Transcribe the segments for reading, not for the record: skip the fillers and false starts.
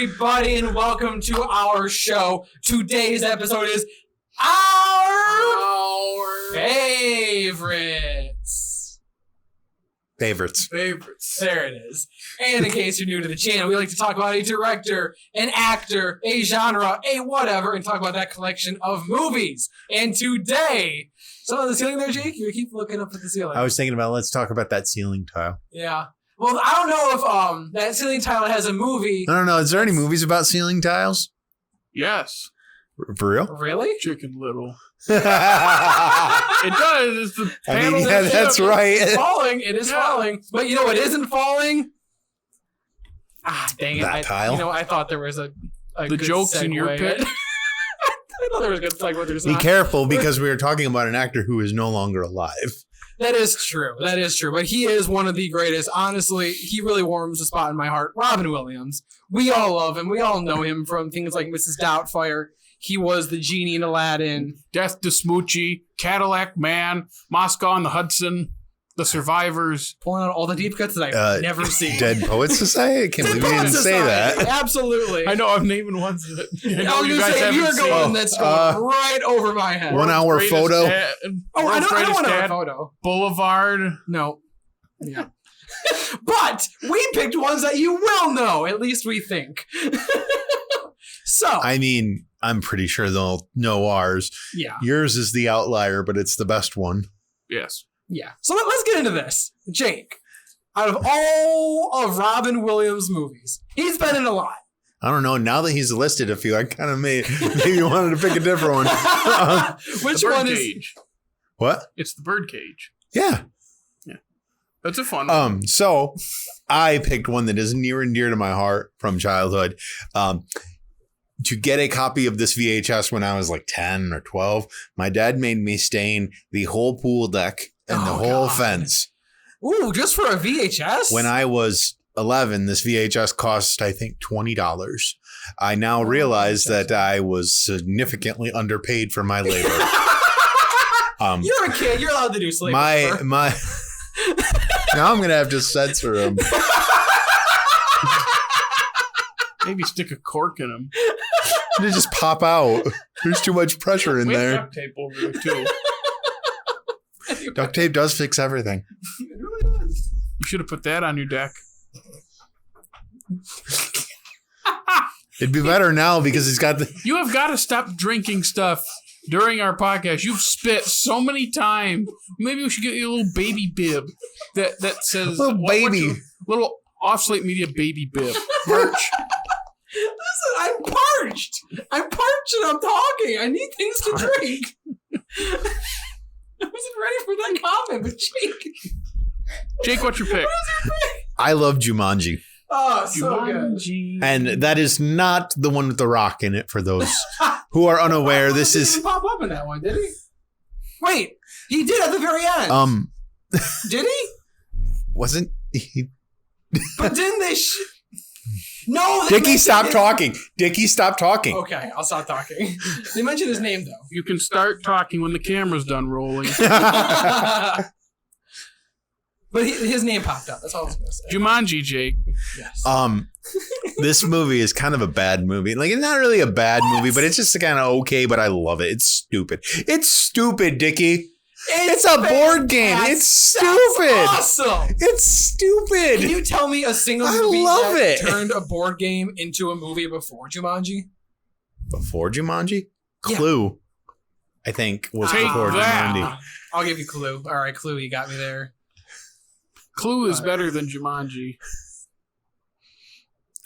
everybody, and welcome to our show. Today's episode is our favorites. There it is. And in case you're new to the channel, we like to talk about a director, an actor, a genre, a whatever, and talk about that collection of movies. And today, on the ceiling there, Jake? You keep looking up at the ceiling. I was thinking about, let's talk about that ceiling tile. Yeah. Well, I don't know if that ceiling tile has a movie. I don't know. Is there any movies about ceiling tiles? Yes. For real? Really? Chicken Little. It does. It's the panel. That's right. It's falling. It is falling. But you know what isn't falling? Dang it. That tile? I thought there was a the good jokes segue. in your pit. I thought there was a good segue. There's Be not. careful, because we were talking about an actor who is no longer alive. That is true. But he is one of the greatest. Honestly, he really warms a spot in my heart. Robin Williams. We all love him. We all know him from things like Mrs. Doubtfire. He was the genie in Aladdin. Death to Smoochie, Cadillac Man, Moscow on the Hudson, The Survivors. Pulling out all the deep cuts that I've never seen. Dead Poets Society? I can't believe you didn't say that. Absolutely. I know I'm naming ones that I was going to say, you're going that's going right over my head. 1 hour photo. I know 1 hour photo. Boulevard. No. Yeah. But we picked ones that you will know, at least we think. So. I mean, I'm pretty sure they'll know ours. Yeah. Yours is the outlier, but it's the best one. Yes. Yeah. So let's get into this. Jake, out of all of Robin Williams' movies, he's been in a lot. I don't know. Now that he's listed a few, I kind of maybe wanted to pick a different one. Which one is? Cage. What? It's the Birdcage. Yeah. That's a fun one. So I picked one that is near and dear to my heart from childhood. To get a copy of this VHS when I was like 10 or 12, my dad made me stain the whole pool deck and the whole fence. Ooh, just for a VHS? When I was 11, this VHS cost, I think, $20. I now realize that I was significantly underpaid for my labor. You're a kid. You're allowed to do slave labor. Now I'm going to have to censor him. Maybe stick a cork in them. They just pop out. There's too much pressure in We have there. duct tape over there, too. Duct tape does fix everything. It really does. You should have put that on your deck. It'd be better now because he's got the... You have got to stop drinking stuff during our podcast. You've spit so many times. Maybe we should get you a little baby bib that says... Little baby. Little Off-Slate Media baby bib. Merch. Listen, I'm parched. I'm parched and I'm talking. I need things to drink. I wasn't ready for that comment, but Jake, what's your pick? I love Jumanji. Oh, so good. And that is not the one with the rock in it for those who are unaware. This is... He didn't pop up in that one, did he? Wait, he did at the very end. Did he? Wasn't he? But didn't they... No, Dickey, stop talking. Dickey, stop talking. Okay, I'll stop talking. They mentioned his name, though. You can start talking when the camera's done rolling. But his name popped up. That's all I was going to say. Jumanji, Jake. Yes. This movie is kind of a bad movie. Like, it's not really a bad movie, but it's just kind of okay, but I love it. It's stupid. It's stupid, Dickey. It's a board game. It's stupid. Awesome. It's stupid. Can you tell me a single movie that turned a board game into a movie before Jumanji? Before Jumanji? Yeah. Clue, I think, was Take before that. Jumanji. I'll give you Clue. All right, Clue, you got me there. Clue is better than Jumanji.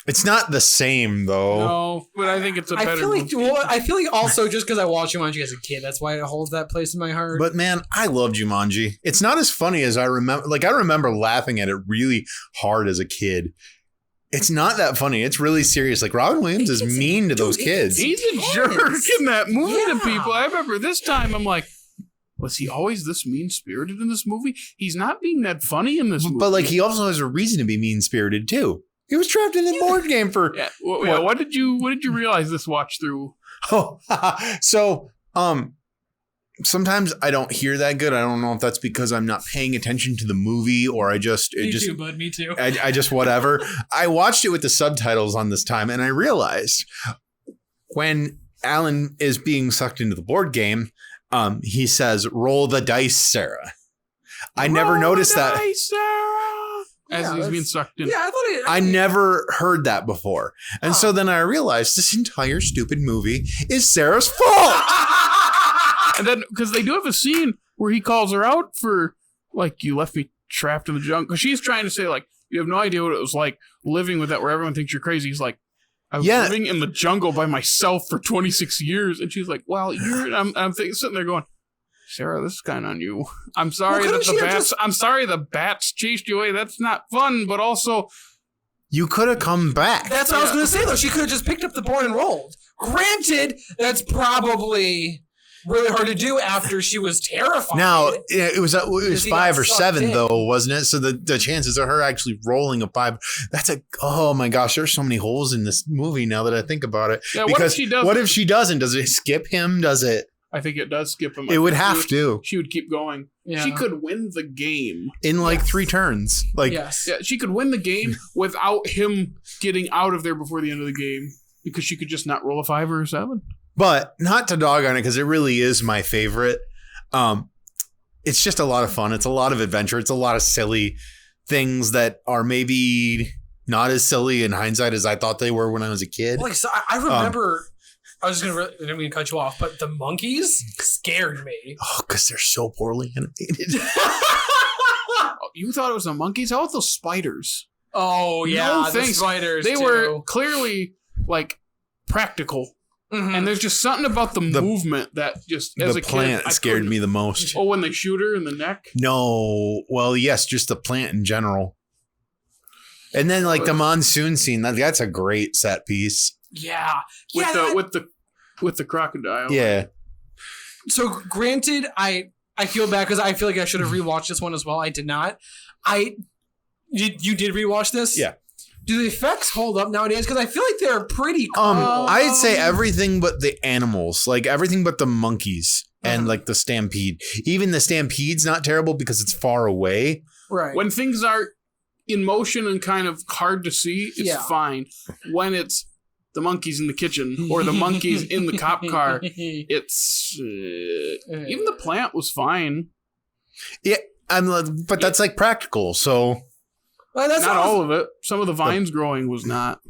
It's not the same, though. No, but I think it's a better movie. I feel like also just because I watched Jumanji as a kid, that's why it holds that place in my heart. But man, I love Jumanji. It's not as funny as I remember. Like, I remember laughing at it really hard as a kid. It's not that funny. It's really serious. Like, Robin Williams is mean to those kids. He's a jerk in that movie to people. I remember this time I'm like, was he always this mean-spirited in this movie? He's not being that funny in this movie. But like, he also has a reason to be mean-spirited too. He was trapped in the board game for... Yeah. What did you realize this watch through? Oh, so, sometimes I don't hear that good. I don't know if that's because I'm not paying attention to the movie or Me too, bud. Me too. I just whatever. I watched it with the subtitles on this time, and I realized when Alan is being sucked into the board game, he says, "Roll the dice, Sarah." I never noticed that. Sarah! As he's being sucked in. Yeah, I thought I never heard that before. And so then I realized this entire stupid movie is Sarah's fault. And then, because they do have a scene where he calls her out for, like, you left me trapped in the jungle. Because she's trying to say, like, you have no idea what it was like living with that where everyone thinks you're crazy. He's like, I was living in the jungle by myself for 26 years. And she's like, well, I'm sitting there going, Sarah, this is kind of on you. I'm sorry I'm sorry the bats chased you away. That's not fun, but also... You could have come back. That's what I was going to say, though. She could have just picked up the board and rolled. Granted, that's probably really hard to do after she was terrified. Now, it was 5 or 7, though, wasn't it? So the chances of her actually rolling a 5, oh my gosh, there's so many holes in this movie now that I think about it. Yeah, because what if she doesn't? Does it skip him? Does it? I think it does skip him. It would have to. She would keep going. Yeah. She could win the game. In 3 turns. Yes. Yeah, she could win the game without him getting out of there before the end of the game because she could just not roll a 5 or a 7. But not to dog on it because it really is my favorite. It's just a lot of fun. It's a lot of adventure. It's a lot of silly things that are maybe not as silly in hindsight as I thought they were when I was a kid. Like, so I remember... I was just I didn't mean to cut you off, but the monkeys scared me. Oh, because they're so poorly animated. You thought it was the monkeys? How about those spiders? Oh, yeah, the spiders, They were clearly, practical. Mm-hmm. And there's just something about the movement that just, as a kid... The plant scared me the most. Oh, when they shoot her in the neck? No. Well, yes, just the plant in general. And then, the monsoon scene, that's a great set piece. Yeah. With the crocodile. Yeah. So granted, I feel bad because I feel like I should have rewatched this one as well. I did not. You did rewatch this? Yeah. Do the effects hold up nowadays? Because I feel like they're pretty cool. I'd say everything but the animals, everything but the monkeys and the stampede. Even the stampede's not terrible because it's far away. Right. When things are in motion and kind of hard to see, it's fine. When it's the monkeys in the kitchen or the monkeys in the cop car, it's even the plant was fine. Yeah, but that's practical. So that's not all of it. Some of the vines growing was not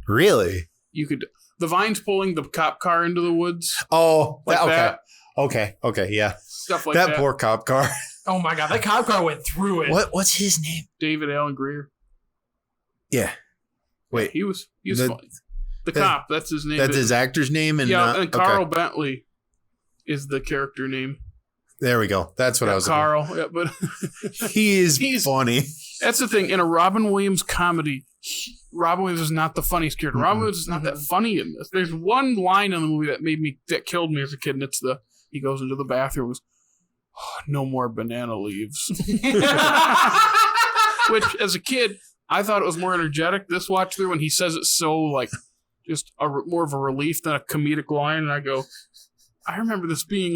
really. The vines pulling the cop car into the woods. Oh, that. Okay, yeah. Stuff like that. That poor cop car. Oh my god, that cop car went through it. What's his name? David Alan Grier. Yeah. Wait, he was fine. The cop, that's his name. That's his actor's name? And Carl Bentley is the character name. There we go. That's what I was Carl, but he's funny. That's the thing. In a Robin Williams comedy, Robin Williams is not the funniest character. Mm-hmm. Robin Williams is not that funny in this. There's one line in the movie that killed me as a kid, and it's he goes into the bathroom and goes, no more banana leaves. Which, as a kid, I thought it was more energetic this watch through when he says it so, just more of a relief than a comedic line. And I go, I remember this being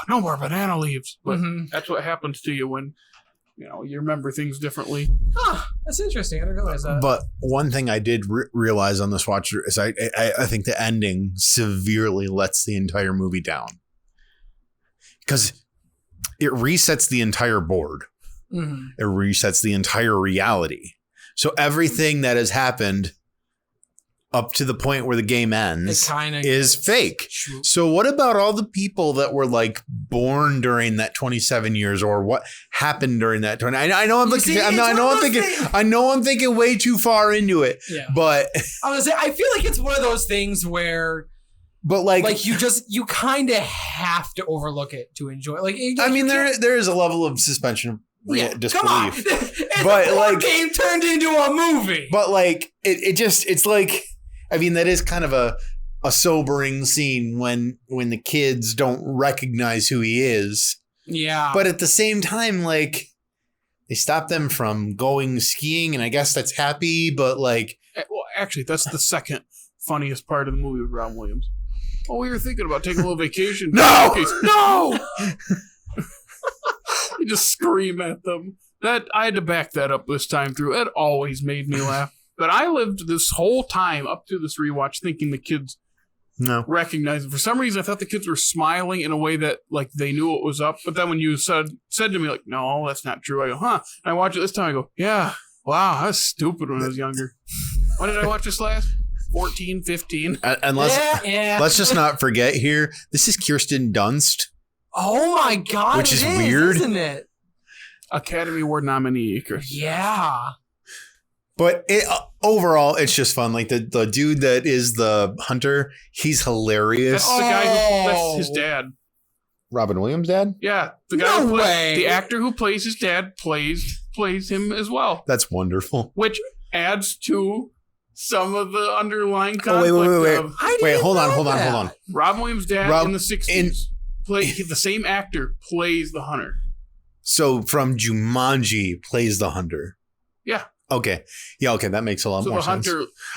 no more banana leaves. But that's what happens to you when, you remember things differently. Huh, that's interesting. I didn't realize that. But one thing I did realize on this watch is I think the ending severely lets the entire movie down. Because it resets the entire board. Mm-hmm. It resets the entire reality. So everything that has happened up to the point where the game ends is fake. True. So what about all the people that were born during that 27 years or what happened during that 20? I know I'm thinking way too far into it. Yeah. But I was gonna say, I feel like it's one of those things where you kind of have to overlook it to enjoy. There is a level of suspension of disbelief. Come on. It's a game turned into a movie. But that is kind of a sobering scene when the kids don't recognize who he is. Yeah. But at the same time, they stop them from going skiing, and I guess that's happy, but well, actually, that's the second funniest part of the movie with Robin Williams. Oh, we were thinking about taking a little vacation. No! No! You just scream at them. That I had to back that up this time through. It always made me laugh. But I lived this whole time up to this rewatch thinking the kids recognized it. For some reason, I thought the kids were smiling in a way that like they knew what was up. But then when you said to me like, "No, that's not true," I go, "Huh?" And I watch it this time. I go, "Yeah, wow, I was stupid when I was younger." When did I watch this last? 14, 15. And let's just not forget here. This is Kirsten Dunst. Oh my God, which is weird, isn't it? Academy Award nominee. Yeah. But overall, it's just fun. Like the dude that is the hunter, he's hilarious. That's the guy that's his dad. Robin Williams' dad? Yeah. The guy the actor who plays his dad plays him as well. That's wonderful. Which adds to some of the underlying conflict. Wait, hold on. Robin Williams' dad in the 60s. The same actor plays the hunter. So from Jumanji plays the hunter. Yeah. Okay. Yeah, okay. That makes a lot more sense.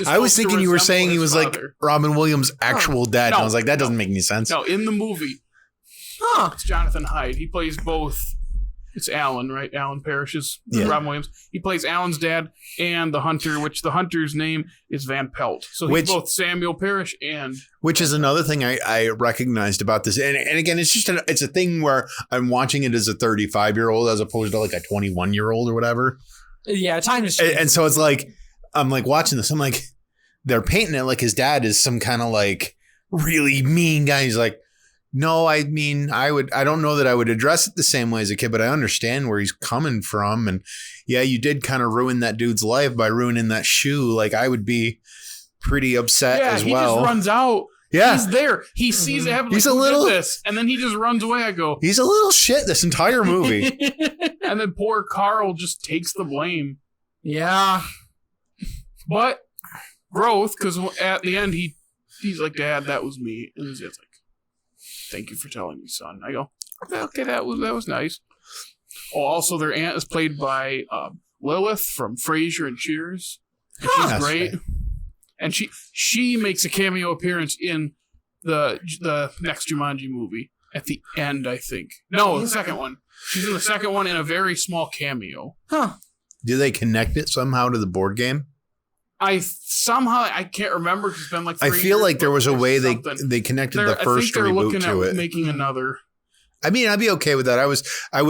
I was thinking you were saying he was like Robin Williams' actual dad. And I was like, that doesn't make any sense. No, in the movie. It's Jonathan Hyde. He plays both. It's Alan, right? Alan Parrish's Robin Williams. He plays Alan's dad and the hunter, which the hunter's name is Van Pelt. So he's both Samuel Parrish and... Which is another thing I recognized about this. And again, it's just it's a thing where I'm watching it as a 35-year-old as opposed to like a 21-year-old or whatever. Yeah, time is changing. And so it's like, I'm like watching this. I'm like, they're painting it like his dad is some kind of like really mean guy. He's like, no, I mean, I don't know that I would address it the same way as a kid, but I understand where he's coming from. And yeah, you did kind of ruin that dude's life by ruining that shoe. Like I would be pretty upset as well. Yeah, he just runs out. Yeah. He's there. He sees it happen. He's a little this, and then he just runs away. I go, he's a little shit this entire movie. And then poor Carl just takes the blame. Yeah. But growth, because at the end he's like, "Dad, that was me." And his dad's like, "Thank you for telling me, son." I go, "Okay, that was nice." Oh, also their aunt is played by Lilith from Frasier and Cheers. And she's great. Right. And she makes a cameo appearance in the next Jumanji movie at the end, I think. No, the second one. She's in the second one in a very small cameo. Huh. Do they connect it somehow to the board game? I can't remember. It's been like 3 years. I feel like there was a way they connected the first reboot to it. Making another. I mean, I'd be okay with that. I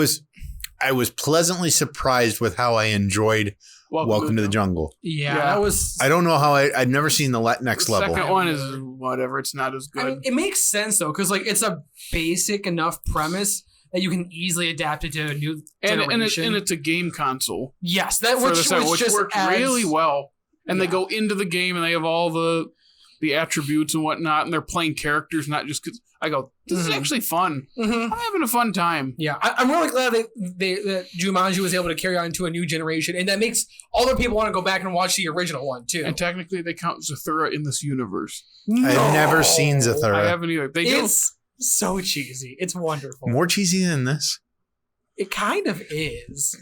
was pleasantly surprised with how I enjoyed Welcome to the Jungle. Yeah, that was. I don't know how I'd never seen the next level. The second one is whatever. It's not as good. I mean, it makes sense though, because like it's a basic enough premise that you can easily adapt it to a new generation. And it's a game console. Yes, which worked really well. And they go into the game and they have all the attributes and whatnot, and they're playing characters, not just because I go, this is actually fun. Mm-hmm. I'm having a fun time. Yeah, I'm really glad that Jumanji was able to carry on to a new generation, and that makes other people want to go back and watch the original one too. And technically, they count Zathura in this universe. No. I've never seen Zathura. I haven't either. It's so cheesy. It's wonderful. More cheesy than this? It kind of is.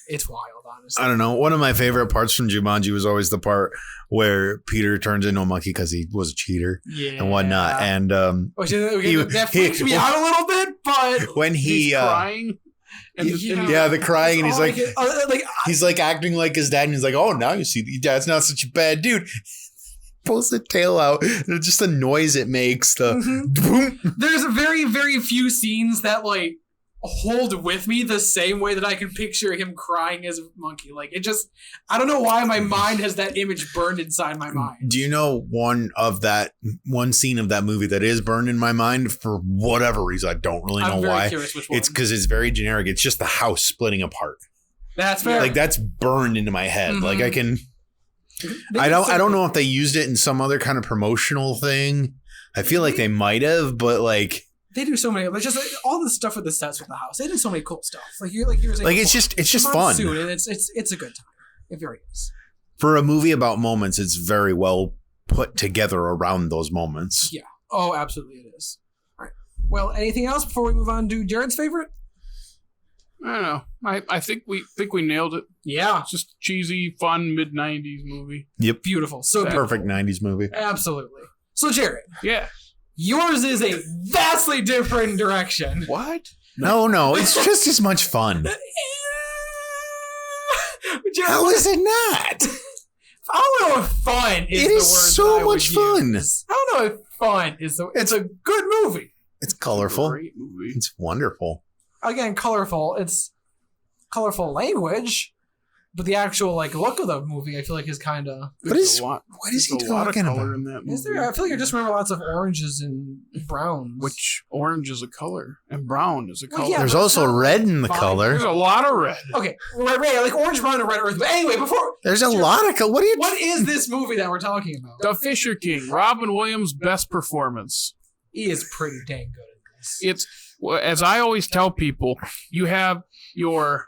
It's wild, honestly. I don't know. One of my favorite parts from Jumanji was always the part where Peter turns into a monkey because he was a cheater and whatnot. And that freaks me out a little bit, but when he's crying. The crying, and he's he's like acting like his dad, and he's like, "Oh, now you see, your dad's not such a bad dude." Pulls the tail out, and just the noise it makes. Boom. There's very, very few scenes that like hold with me the same way that I can picture him crying as a monkey. Like it just, I don't know why my mind has that image burned inside my mind. Do you know one scene of that movie that is burned in my mind for whatever reason? I don't really know why. Curious which one. It's because it's very generic. It's just the house splitting apart. That's fair. Like that's burned into my head. Mm-hmm. Like I can. I don't know if they used it in some other kind of promotional thing. I feel like they might have, but like. They do so many, like just like, all the stuff with the sets with the house. They did so many cool stuff. It's just fun. And it's a good time. It very is. For a movie about moments, it's very well put together around those moments. Yeah. Oh, absolutely, it is. All right. Well, anything else before we move on to Jared's favorite? I don't know. I think we nailed it. Yeah. It's just cheesy, fun mid-90s movie. Yep. Beautiful. So perfect 90s movie. Absolutely. So Jared. Yeah. Yours is a vastly different direction. What? No, it's just as much fun. How is it not? I don't know if fun is It the is word so that I would much fun. use. I don't know if fun is the. It's a good movie. It's colorful. Great movie. It's wonderful. Again, colorful. It's colorful language, but the actual look of the movie, I feel like is kind of. What is a lot, what is he there's a lot of talking color about? in that movie. Is there? I feel like I just remember lots of oranges and browns. Which orange is a color and brown is a Well, color. yeah, There's but also it's not red in the fine. color. There's a lot of red. Okay, right, like orange, brown, and red earth. But anyway, before There's a lot of color. What are you? what is this movie that we're talking about? The Fisher King, Robin Williams' best performance. He is pretty dang good at this. It's, as I always tell people, you have your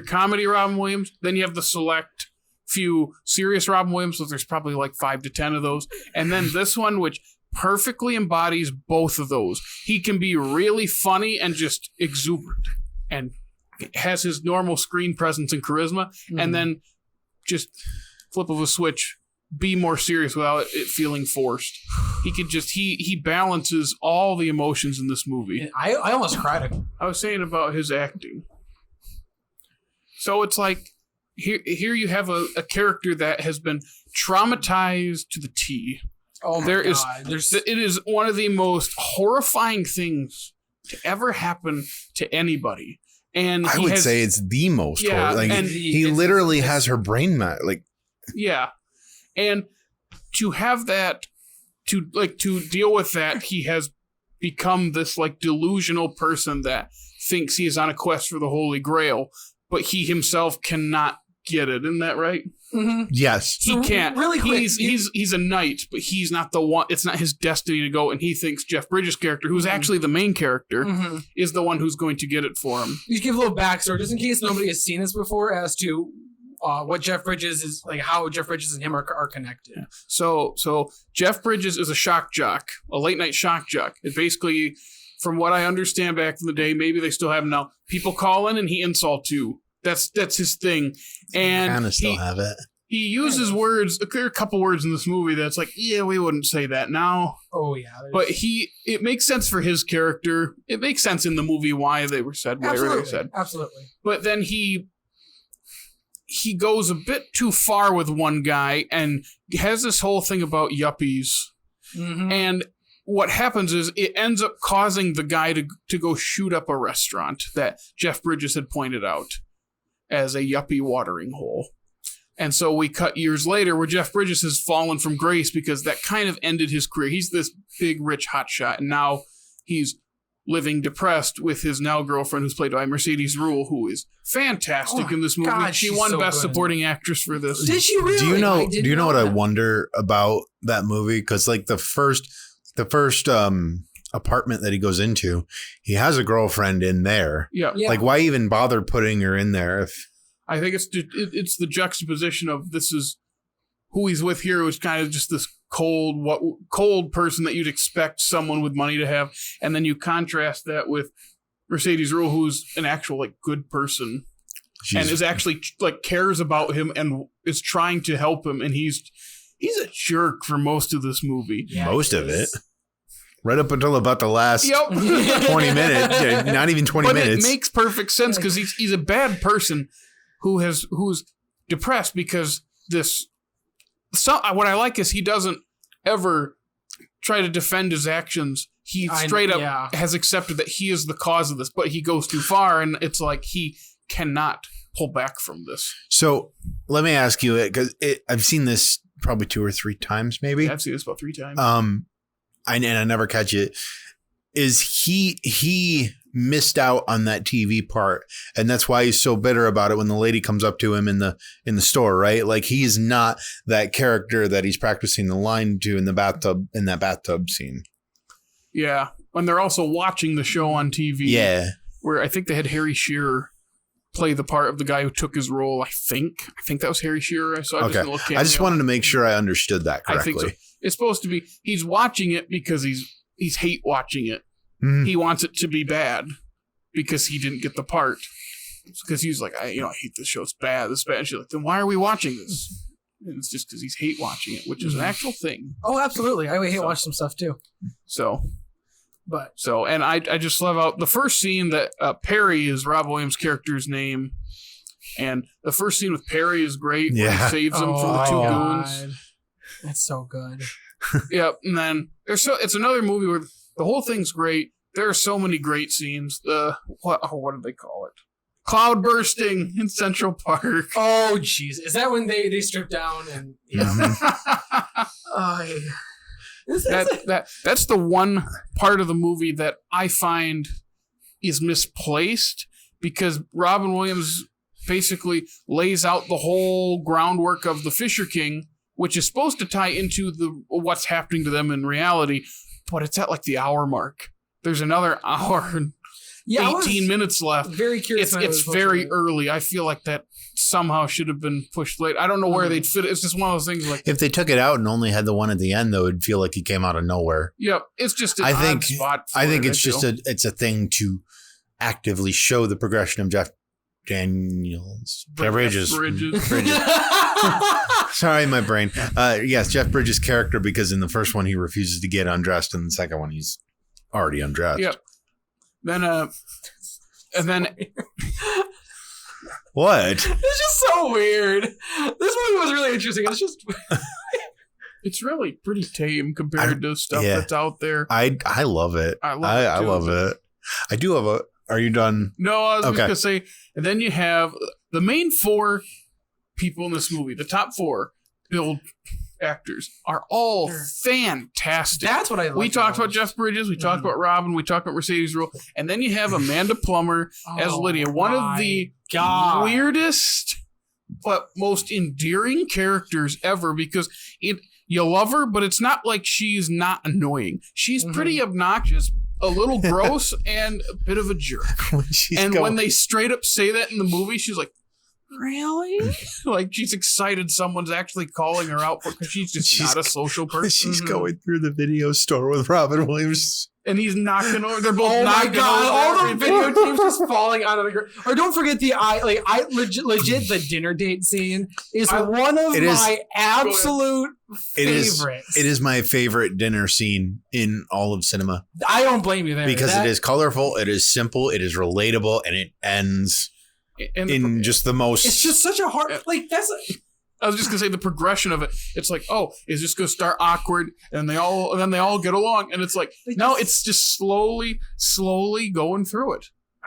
comedy Robin Williams, then you have the select few serious Robin Williams, so there's probably like 5 to 10 of those, and then this one, which perfectly embodies both of those. He can be really funny and just exuberant, and has his normal screen presence and charisma, and then just flip of a switch, be more serious without it feeling forced. He could just he balances all the emotions in this movie. I almost cried. I was saying about his acting. So it's like here you have a character that has been traumatized to the T. Oh my God. It is one of the most horrifying things to ever happen to anybody. And I would say it's the most. Yeah, horror. Like and he literally has her brain like. Yeah. And to have that, to deal with that, he has become this delusional person that thinks he is on a quest for the Holy Grail, but he himself cannot get it. Isn't that right? Mm-hmm. Yes. He can't. Really quick. He's a knight, but he's not the one. It's not his destiny to go, and he thinks Jeff Bridges' character, who's actually the main character, is the one who's going to get it for him. You give a little backstory, just in case nobody has seen this before, as to what Jeff Bridges is how Jeff Bridges and him are connected. Yeah. So Jeff Bridges is a shock jock, a late night shock jock. It basically, from what I understand back in the day, maybe they still have him now, people call in and he insults you. That's his thing. And Kind of still have it. he uses words, there are a couple words in this movie that's yeah, we wouldn't say that now. Oh yeah. But it makes sense for his character. It makes sense in the movie why they were said, why they were said. Absolutely. But then he goes a bit too far with one guy and has this whole thing about yuppies. Mm-hmm. And what happens is it ends up causing the guy to go shoot up a restaurant that Jeff Bridges had pointed out as a yuppie watering hole. And so we cut years later where Jeff Bridges has fallen from grace because that kind of ended his career. He's this big, rich hotshot, and now he's living depressed with his now girlfriend, who's played by Mercedes Ruehl, who is fantastic in this movie. God, she she's won so Best good. Supporting Actress for this. Did she really? Do you know? I didn't Do you know what I that. wonder about that movie? Because the first apartment that he goes into, he has a girlfriend in there. Yeah. Like, why even bother putting her in there if? I think it's the juxtaposition of this is who he's with here, who's kind of just this cold person that you'd expect someone with money to have, and then you contrast that with Mercedes Ruehl, who's an actual good person and is actually cares about him and is trying to help him, and he's a jerk for most of this movie. Yeah, most of it. Right up until about the last 20 minutes, not even 20 minutes. It makes perfect sense because he's a bad person who's depressed because this. So what I like is he doesn't ever try to defend his actions. He straight up has accepted that he is the cause of this, but he goes too far, and it's he cannot pull back from this. So let me ask you it, because I've seen this probably 2 or 3 times, maybe. Yeah, I've seen this about 3 times. I never catch it. Is he missed out on that TV part, and that's why he's so bitter about it when the lady comes up to him in the store, right? He's not that character that he's practicing the line to in that bathtub scene. Yeah, when they're also watching the show on TV. Yeah, where I think they had Harry Shearer play the part of the guy who took his role. I think that was Harry Shearer. So I just wanted to make sure I understood that correctly. I think so. It's supposed to be he's watching it because he's hate watching it. Mm-hmm. He wants it to be bad because he didn't get the part. Because he's I hate this show. It's bad. This bad. And she's like, then why are we watching this? And it's just because he's hate watching it, which is an actual thing. Oh, absolutely. I hate watch some stuff too. And I just love out the first scene that Perry is Rob Williams' character's name. And the first scene with Perry is great. Where he saves him from the two goons. That's so good. Yep. And then it's another movie where the whole thing's great. There are so many great scenes. What did they call it? Cloud bursting in Central Park. Oh, jeez. Is that when they strip down and That's the one part of the movie that I find is misplaced because Robin Williams basically lays out the whole groundwork of the Fisher King, which is supposed to tie into what's happening to them in reality, but it's at like the hour mark. There's another hour and 18 minutes left. Very curious. It's very early. I feel like that somehow should have been pushed late. I don't know where they'd fit it. It's just one of those things like if they took it out and only had the one at the end, though, it'd feel like he came out of nowhere. Yep, it's just an odd spot. I think it's just a thing to actively show the progression of Jeff Bridges. Sorry, my brain. Yes, Jeff Bridges' character, because in the first one he refuses to get undressed, and the second one he's already undressed. Yep. Then and then what? It's just so weird. This movie was really interesting. It's just it's really pretty tame compared to stuff that's out there. I love it. I love it. I do have a. Are you done? No, I was just gonna say. And then you have the main four people in this movie. The top four billed actors are all fantastic. That's what I like. We talked about Jeff Bridges. We talked about Robin. We talked about Mercedes Ruehl. And then you have Amanda Plummer as Lydia. One of the weirdest but most endearing characters ever because you love her, but it's not like she's not annoying. She's pretty obnoxious, a little gross, and a bit of a jerk. When they straight up say that in the movie, she's like, really? Like she's excited someone's actually calling her out because she's not a social person. She's going through the video store with Robin Williams. And he's knocking over. They're both knocking over. All the video tapes just falling out of the ground. Or don't forget legit the dinner date scene is one of my absolute favorites. It is my favorite dinner scene in all of cinema. I don't blame you there. Because it is colorful, it is simple, it is relatable, and it ends in just the most. It's just such a hard I was just gonna say the progression of it. It's like, oh, is this gonna start awkward, and then they all get along, and it's like, no, it's just slowly going through it.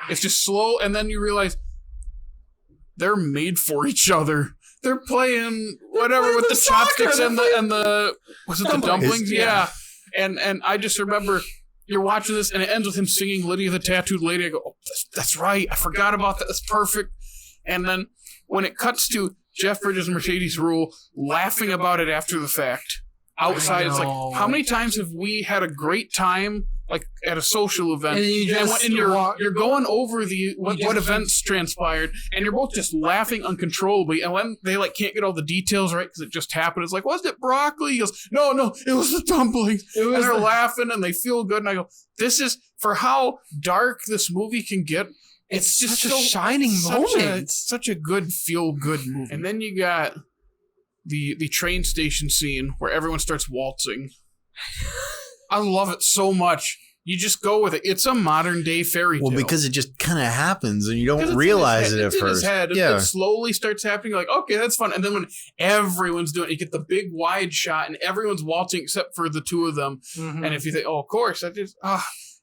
It's just slow, and then you realize they're made for each other. They're playing whatever with the chopsticks and the was it the dumplings? Yeah. And I just remember you're watching this, and it ends with him singing "Lydia the Tattooed Lady." I go, oh, that's right. I forgot about that. That's perfect. And then when it cuts to Jeff Bridges and Mercedes Ruehl laughing about it after the fact. Outside, it's like, how many times have we had a great time, like at a social event, and you're going over what events transpired, and you're both just laughing uncontrollably, and when they can't get all the details right because it just happened, it's like, was it broccoli? He goes, no, it was the dumplings. And they're laughing and they feel good, and I go, this is for how dark this movie can get. It's just such a shining moment. Such a good feel-good movie. And then you got the train station scene where everyone starts waltzing. I love it so much. You just go with it. It's a modern-day fairy tale. Well, because it just kind of happens and you don't realize it at first. It slowly starts happening. You're like, okay, that's fun. And then when everyone's doing it, you get the big wide shot and everyone's waltzing except for the two of them. Mm-hmm. And if you think, of course,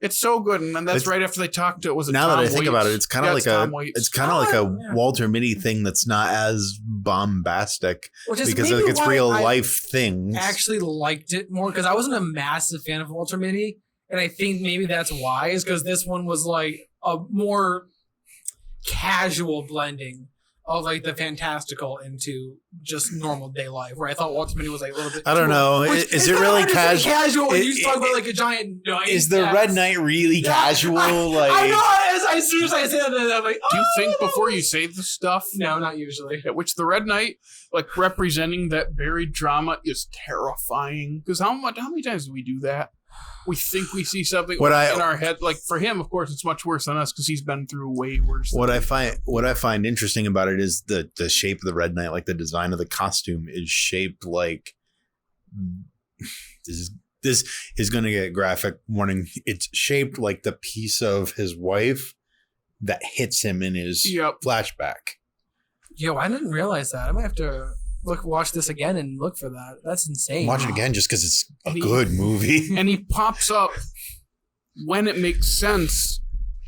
it's so good, and then that's right after they talked to it. Was it now Tom that I Waits? think about it, it's kind of like a Walter Mitty thing that's not as bombastic because it's real life things. I actually liked it more because I wasn't a massive fan of Walter Mitty, and I think maybe that's why is because this one was like a more casual blending of the fantastical into just normal day life, where I thought Walter Mitty was a little bit. I don't know. Is it really casual? Casual when you talk about a giant knife. Is the Red Knight really casual? I know. As soon as I say that, I'm like, do you think before you say the stuff? No, not usually. Which the Red Knight, representing that buried drama, is terrifying. Because how many times do we do that? we think we see something What in our head. Like for him, of course, it's much worse than us because he's been through way worse. What I find interesting about it is the shape of the Red Knight, like the design of the costume is shaped like this is going to get graphic warning. It's shaped like the piece of his wife that hits him in his flashback. Yo, I didn't realize that. I might have to watch this again and look for that. That's insane. Watch it again just because it's a good movie. And he pops up when it makes sense,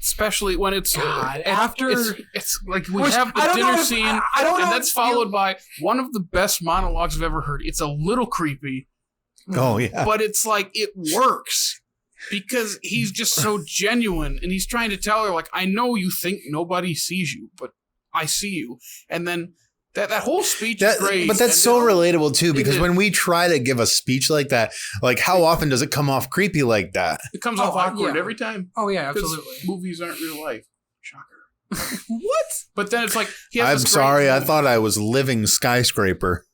especially when it's after. It's like we have the dinner scene, and that's followed by one of the best monologues I've ever heard. It's a little creepy. Oh yeah, but it's like it works because he's just so genuine, and he's trying to tell her like, I know you think nobody sees you, but I see you. And then that whole speech is great. But that's so relatable too, because when we try to give a speech like that, like how often does it come off creepy like that? It comes off awkward every time. Oh yeah, absolutely. Movies aren't real life. Shocker. What? But then it's like I'm sorry, I thought I was living skyscraper.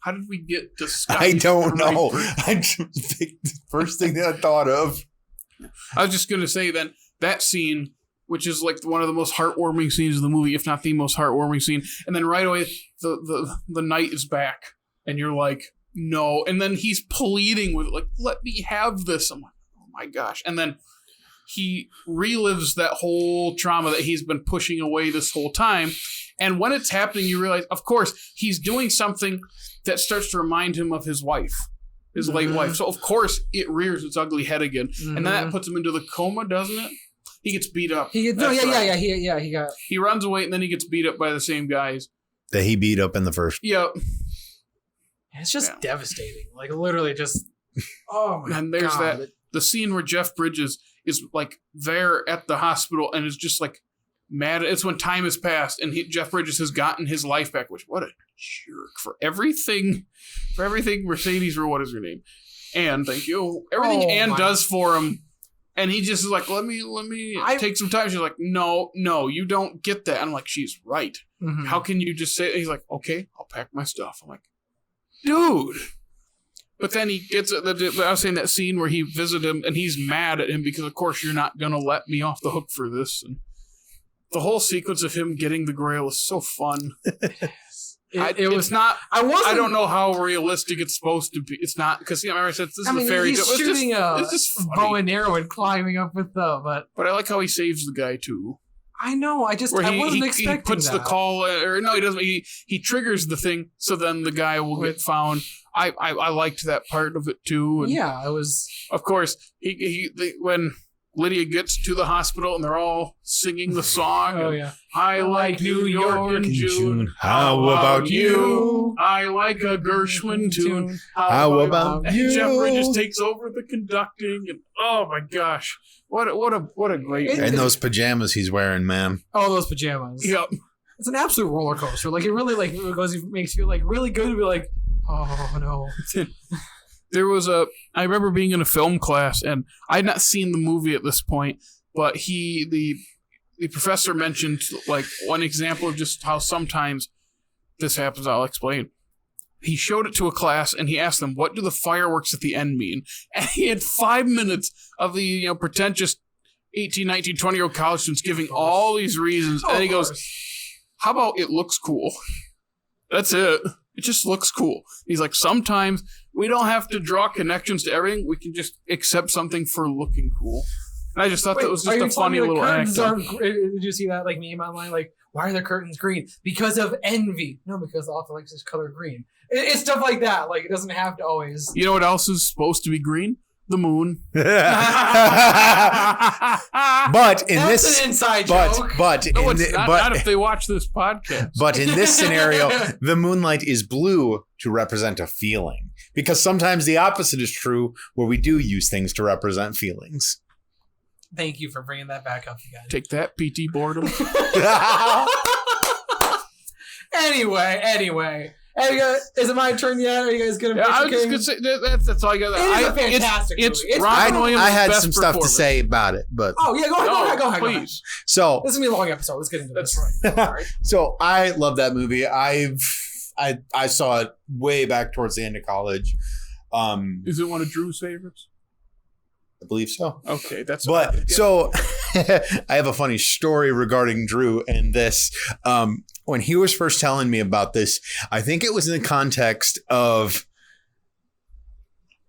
How did we get to skyscraper? I don't know. I just picked the first thing that I thought of. I was just gonna say then that scene, which is like one of the most heartwarming scenes of the movie, if not the most heartwarming scene. And then right away, the knight is back, and you're like, no. And then he's pleading with it, like, let me have this. I'm like, oh my gosh. And then he relives that whole trauma that he's been pushing away this whole time. And when it's happening, you realize, of course, he's doing something that starts to remind him of his wife. His late wife. So, of course, it rears its ugly head again. And then that puts him into the coma, doesn't it? He gets beat up. He runs away, and then he gets beat up by the same guys that he beat up in the first. Yep. It's just devastating. Like literally, just oh my god. And there's the scene where Jeff Bridges is like there at the hospital and is just like mad. It's when time has passed, and Jeff Bridges has gotten his life back. Which what a jerk for everything Mercedes, or what is her name? Anne, thank you. Everything Anne does for him. And he just is like, let me take some time. She's like, no, you don't get that. I'm like, she's right. Mm-hmm. How can you just say it? He's like, okay, I'll pack my stuff. I'm like, dude. But then he gets I was saying that scene where he visited him and he's mad at him because, of course, you're not going to let me off the hook for this. And the whole sequence of him getting the grail is so fun. It's not. I don't know how realistic it's supposed to be. It's not because remember I said this is a fairy tale. He's shooting a bow and arrow and climbing up with but I like how he saves the guy too. I know. I wasn't expecting he puts the call, or no, he doesn't. He triggers the thing, so then the guy will get found. I liked that part of it too. And yeah, it was. Of course, when Lydia gets to the hospital and they're all singing the song. Oh yeah. I like New York in June. How about you? I like a Gershwin tune. How about you? Jeff Bridges takes over the conducting, and oh my gosh, what a great. And those pajamas he's wearing, man. Oh, those pajamas. Yep. It's an absolute roller coaster. Like it really makes you like really good to be like, oh no. I remember being in a film class, and I had not seen the movie at this point, but the professor mentioned like one example of just how sometimes this happens. I'll explain. He showed it to a class, and he asked them, what do the fireworks at the end mean? And he had 5 minutes of the pretentious 18, 19, 20-year-old college students giving all these reasons, and he goes, how about it looks cool? That's it. It just looks cool. He's like, sometimes we don't have to draw connections to everything. We can just accept something for looking cool. And I just thought that was just a funny little anecdote. Did you see that like meme online? Like, why are the curtains green? Because of envy. No, because the author likes this color green. It's stuff like that. Like, it doesn't have to always. You know what else is supposed to be green? The moon. But in That's an inside joke. Not if they watch this podcast. But in this scenario, the moonlight is blue to represent a feeling. Because sometimes the opposite is true, where we do use things to represent feelings. Thank you for bringing that back up again. Take that, PT Boredom. Anyway. Hey, is it my turn yet? Are you guys going to I was just going to say, that's all I got. It's a fantastic movie. It's Robin Williams' I had best some stuff to say about it, but... Oh, yeah, go ahead. Please. So... This is going to be a long episode. Let's get into this. That's right. So, I love that movie. I saw it way back towards the end of college. Is it one of Drew's favorites? I believe so. Okay, that's. But so I have a funny story regarding Drew and this. When he was first telling me about this, I think it was in the context of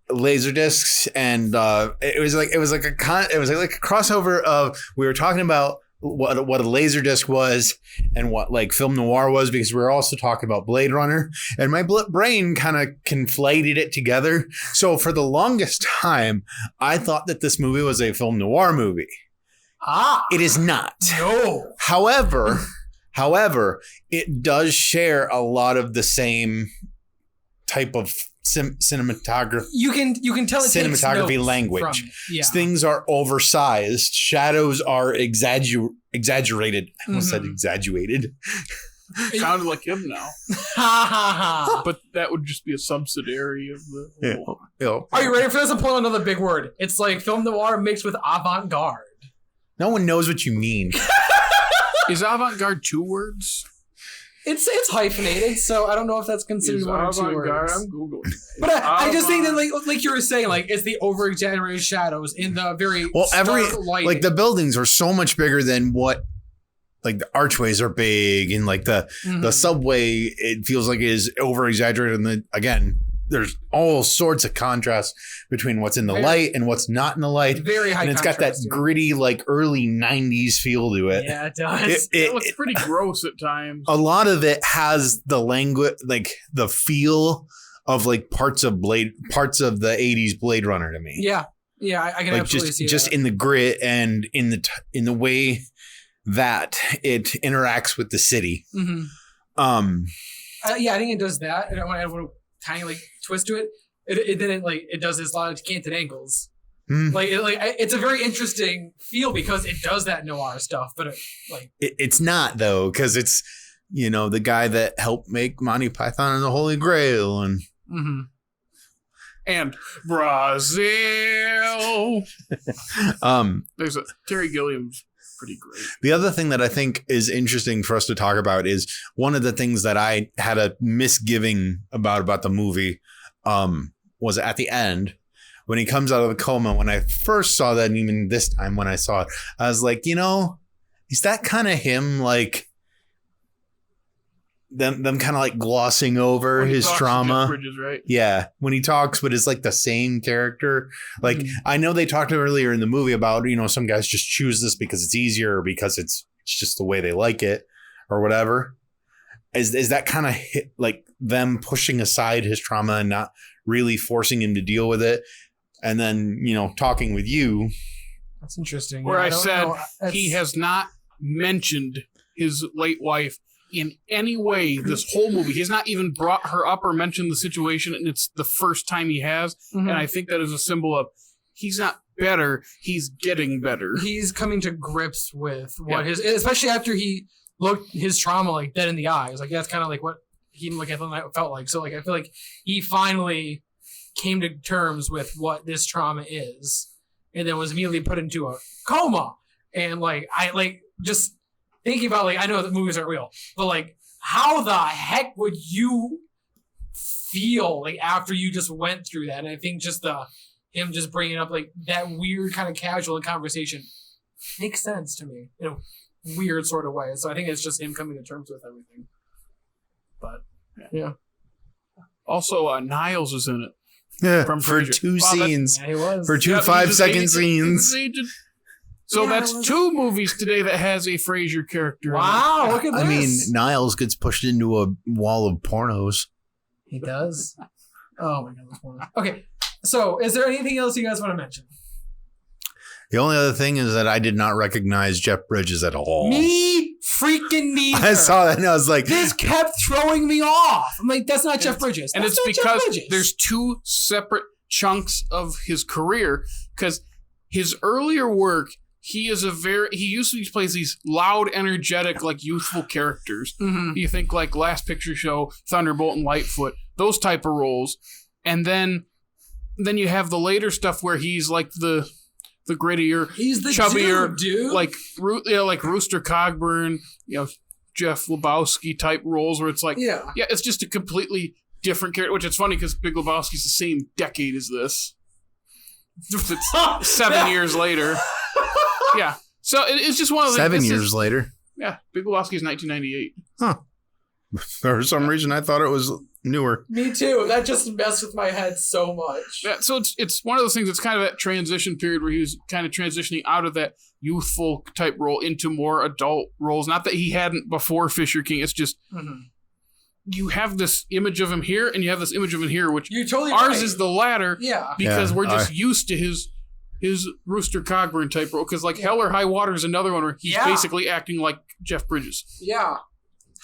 laser discs, and it was like a crossover of, we were talking about what a laser disc was and what like film noir was, because we were also talking about Blade Runner, and my brain kind of conflated it together. So for the longest time, I thought that this movie was a film noir movie. It is not. No. However, it does share a lot of the same type of cinematography. You can tell it cinematography takes language. from it. Yeah. Things are oversized. Shadows are exaggerated. I almost said exaggerated. Sounded like him now. But that would just be a subsidiary of the. Yeah. Are you ready for this? I'm pulling another big word. It's like film noir mixed with avant-garde. No one knows what you mean. Is avant-garde 2 words? It's hyphenated, so I don't know if that's considered one or 2 words. I'm Googling. But I just think that like you were saying, like it's the over-exaggerated shadows in the very stark lighting. Like the buildings are so much bigger than what, like the archways are big, and like the subway, it feels like it is over-exaggerated. And again, there's all sorts of contrast between what's in the light and what's not in the light. Very high, and it's got that gritty, like early 90s feel to it. Yeah, it does. It looks pretty gross at times. A lot of it has the language, like the feel of like parts of the 80s Blade Runner to me. Yeah, I can like absolutely see just that. in the grit and in the way that it interacts with the city. Mm-hmm. I think it does that. And I want to add a little tiny like twist to it. It does this lot of canted angles. It's a very interesting feel because it does that noir stuff, but it's not though, because it's the guy that helped make Monty Python and the Holy Grail and Brazil. There's a Terry Gilliam's pretty great. The other thing that I think is interesting for us to talk about is one of the things that I had a misgiving about the movie was at the end when he comes out of the coma. When I first saw that, and even this time when I saw it, I was like, is that kind of him, like them kind of like glossing over his trauma? Bridges, right? Yeah, when he talks, but it's like the same character. Like I know they talked earlier in the movie about some guys just choose this because it's easier or because it's just the way they like it or whatever. Is that kind of like them pushing aside his trauma and not really forcing him to deal with it, and then talking with you? That's interesting. Where I said he has not mentioned his late wife in any way this whole movie. He's not even brought her up or mentioned the situation, and it's the first time he has. And I think that is a symbol of he's not better, he's getting better. He's coming to grips with what especially after he looked his trauma like dead in the eyes. Like that's kind of like what he felt like. So like I feel like he finally came to terms with what this trauma is, and then was immediately put into a coma. And just thinking about I know that movies aren't real, but how the heck would you feel after you just went through that? And I think just him just bringing up that weird kind of casual conversation makes sense to me in a weird sort of way. So I think it's just him coming to terms with everything. But yeah. Also, Niles is in it. Yeah, from for Frasier. two scenes. Yeah, he was. For two 5-second scenes. So that's 2 movies today that has a Frasier character. Wow, look at this. I mean, Niles gets pushed into a wall of pornos. He does? Oh my God. Okay, so is there anything else you guys want to mention? The only other thing is that I did not recognize Jeff Bridges at all. Me freaking neither. I saw that and I was like... This kept throwing me off. I'm like, that's not Jeff Bridges. And it's because there's 2 separate chunks of his career. Because his earlier work, he usually plays these loud, energetic, youthful characters. You think Last Picture Show, Thunderbolt and Lightfoot, those type of roles. And then you have the later stuff where he's the grittier, he's the chubbier, dude. like Rooster Cogburn, Jeff Lebowski type roles where it's it's just a completely different character, which it's funny because Big Lebowski's the same decade as this. It's 7 years later. Yeah. So it's just one of the 7 years later. Yeah. Big Lebowski's 1998. Huh. For some reason, I thought it was newer. Me too. That just messed with my head so much. Yeah, so it's one of those things. It's kind of that transition period where he was kind of transitioning out of that youthful type role into more adult roles. Not that he hadn't before Fisher King. It's just you have this image of him here, and you have this image of him here, which You're totally ours right. is the latter. Yeah. Because we're just used to his Rooster Cogburn type role. Because like Hell or High Water is another one where he's basically acting like Jeff Bridges. Yeah.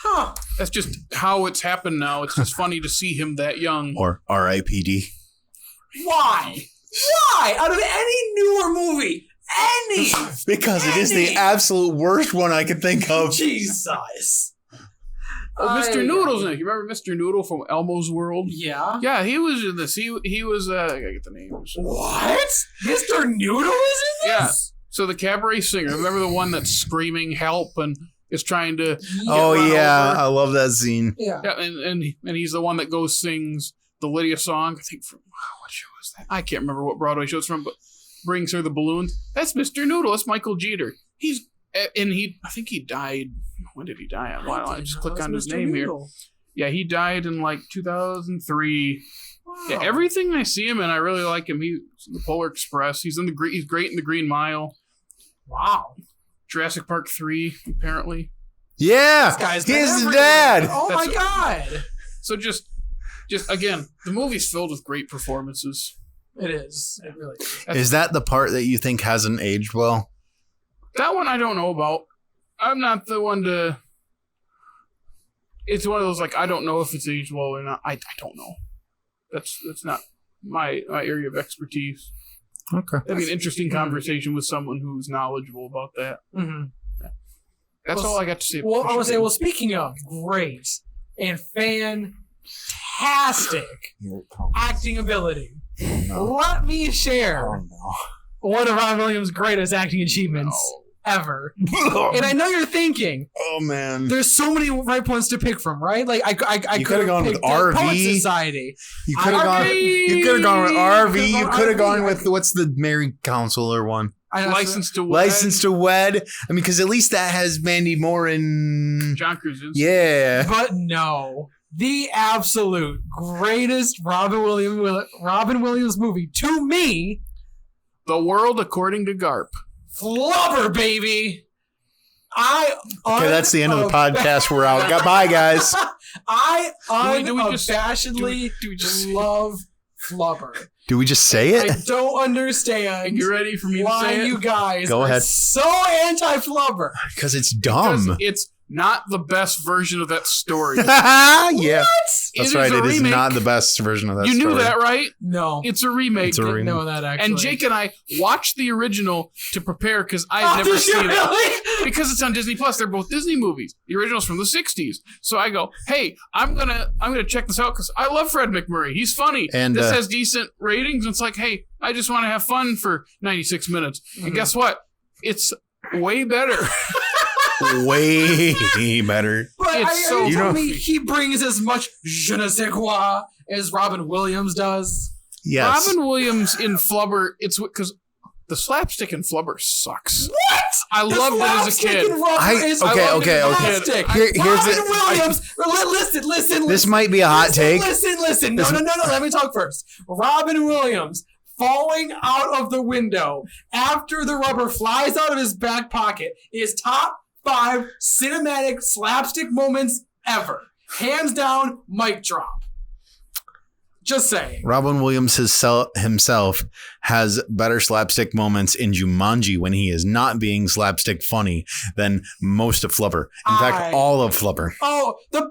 Huh. That's just how it's happened now. It's just funny to see him that young. Or R.I.P.D. Why? Why? Out of any newer movie, Because it is the absolute worst one I could think of. Jesus. Mr. Noodle's in it. You remember Mr. Noodle from Elmo's World? Yeah. Yeah, he was in this. He was. I gotta get the names. What? Mr. Noodle is in Yeah. this? So the cabaret singer. Remember the one that's screaming help and is trying to. Oh yeah, over? I love that scene. Yeah. Yeah, and he's the one that goes sings the Lydia song. I think from what show is that? I can't remember what Broadway show it's from, but brings her the balloons. That's Mr. Noodle. That's Michael Jeter. I think he died. When did he die? Why don't I just click on his name here? Yeah, he died in like 2003. Wow. Yeah, everything I see him in, I really like him. He's in the Polar Express. He's great in the Green Mile. Wow. Jurassic Park 3, apparently. Yeah, This guy's he's been the everywhere. dad. Oh my That's- God. So just again, the movie's filled with great performances. It is. It really is. Is that the part that you think hasn't aged well? That one I don't know about. I'm not the one to. It's one of those like I don't know if it's aged well or not. I don't know. That's not my area of expertise. Okay. That'd be an interesting conversation with someone who's knowledgeable about that. Mm-hmm. That's Well, all I got to say. Well, I want to say, well, speaking of great and fantastic acting ability, let me share one of Ron Williams' greatest acting achievements ever. And I know you're thinking, Oh man, there's so many right points to pick from, right? Like I You could have gone with picked Dead Poets RV. Society. you could have gone. RV. You could have gone with RV. You could have RV. gone with what's the married counselor one? License to Wed. License to Wed. I mean, because at least that has Mandy Moore in. John Krasinski. Yeah. But no, the absolute greatest Robin Williams movie to me, The World According to Garp. Flubber, baby. Okay, that's the end of the podcast. We're out. Bye, guys. I Do we just- unabashedly do we just- love Flubber. Do we just say I it? don't understand You ready for me to why say it? you guys Go are ahead. so anti-Flubber. Because it's Because dumb. it's not the best version of that story. Yeah. That's It right. is a It is remake. not the best version of that You story. knew that, right? No. It's a remake. It's a Didn't remake. know that, actually. And Jake and I watched the original to prepare because I had never did you seen it. really? Because it's on Disney Plus. They're both Disney movies. The original's from the 60s. So I go, hey, I'm gonna check this out because I love Fred McMurray. He's funny. And, this has decent ratings. And it's like, hey, I just want to have fun for 96 minutes. And guess what? It's way better. Way better. But It's so you told goofy. me he brings as much je ne sais quoi as Robin Williams does. Yes. Robin Williams in Flubber, it's because the slapstick in Flubber sucks. What? I loved it as a kid. Fantastic. Here's Robin the- Williams. Listen. This might be a hot take. Listen. No. Let me talk first. Robin Williams falling out of the window after the rubber flies out of his back pocket is top 5 cinematic slapstick moments ever. Hands down, mic drop. Just saying. Robin Williams himself has better slapstick moments in Jumanji when he is not being slapstick funny than most of Flubber. In fact, all of Flubber. Oh, the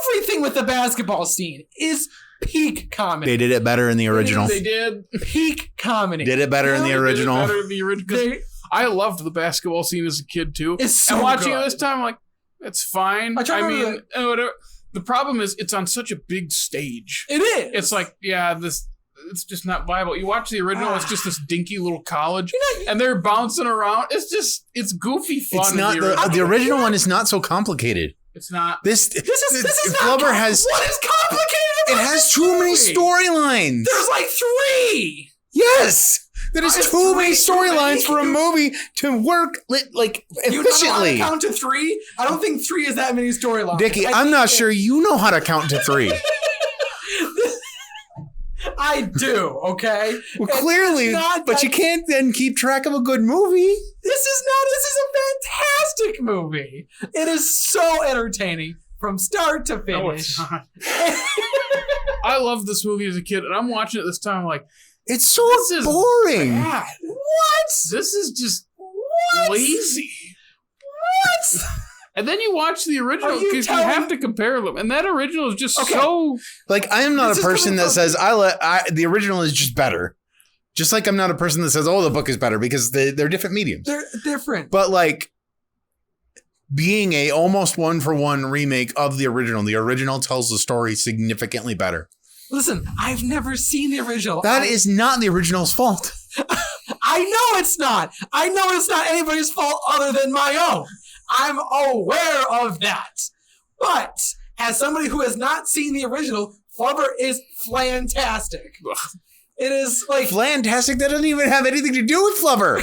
everything with the basketball scene is peak comedy. They did it better in the original. They did. Peak comedy. Did it better in the They did it original. better in the original. 'Cause I loved the basketball scene as a kid too. It's so and watching good. it this time, I'm like, it's fine. I try to mean, remember whatever. The problem is it's on such a big stage. It is. It's like, it's just not viable. You watch the original, it's just this dinky little college, and they're bouncing around. It's goofy fun. It's not the original one is not so complicated. It's not. This This is Flubber not. has. What is complicated about It has this too many movie? storylines. There's like 3. Yes. There is It's too many too many. storylines for a movie to work like You don't know how to efficiently. count to 3? I don't think 3 is that many storylines. Dickey, I I'm think not it- sure you know how to count to 3. I do, okay? Well, And clearly, it's not but that- you can't then keep track of a good movie. This is a fantastic movie. It is so entertaining from start to finish. No, it's not. I loved this movie as a kid, and I'm watching it this time like, It's so This is boring. bad. What? This is just What? lazy. What? And then you watch the original Are you because you telling- have to compare them, and that original is just Okay. so. Like I am not This a is person coming that from- says the original is just better. Just like I'm not a person that says, oh, the book is better because they're different mediums. They're different. But like being a almost 1-for-1 remake of the original tells the story significantly better. Listen, I've never seen the original. That is not the original's fault. I know it's not. I know it's not anybody's fault other than my own. I'm aware of that. But as somebody who has not seen the original, Flubber is fantastic. It is like Fantastic. That doesn't even have anything to do with Flubber.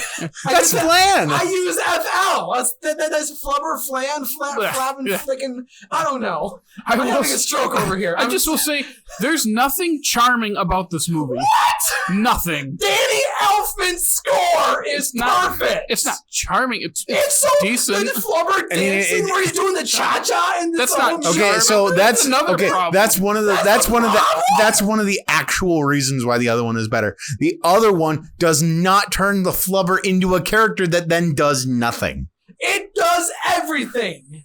I That's use- Flan. I use FL. That's Flubber, Flan, Flabbin, Yeah. flicking. I don't know. I I'm will having a s- stroke over here. I just will say, there's nothing charming about this movie. What? Nothing. Danny Elfman's score is not- perfect. It's not charming. It's It's so decent. Like Flubber I mean, dancing where he's doing the cha-cha and That's this not whole okay, Okay, movie. so that's another okay. problem. That's one of the That's that's one of the actual reasons why the other one is better. The other one does not turn the Flubber into a character that then does nothing. It does everything.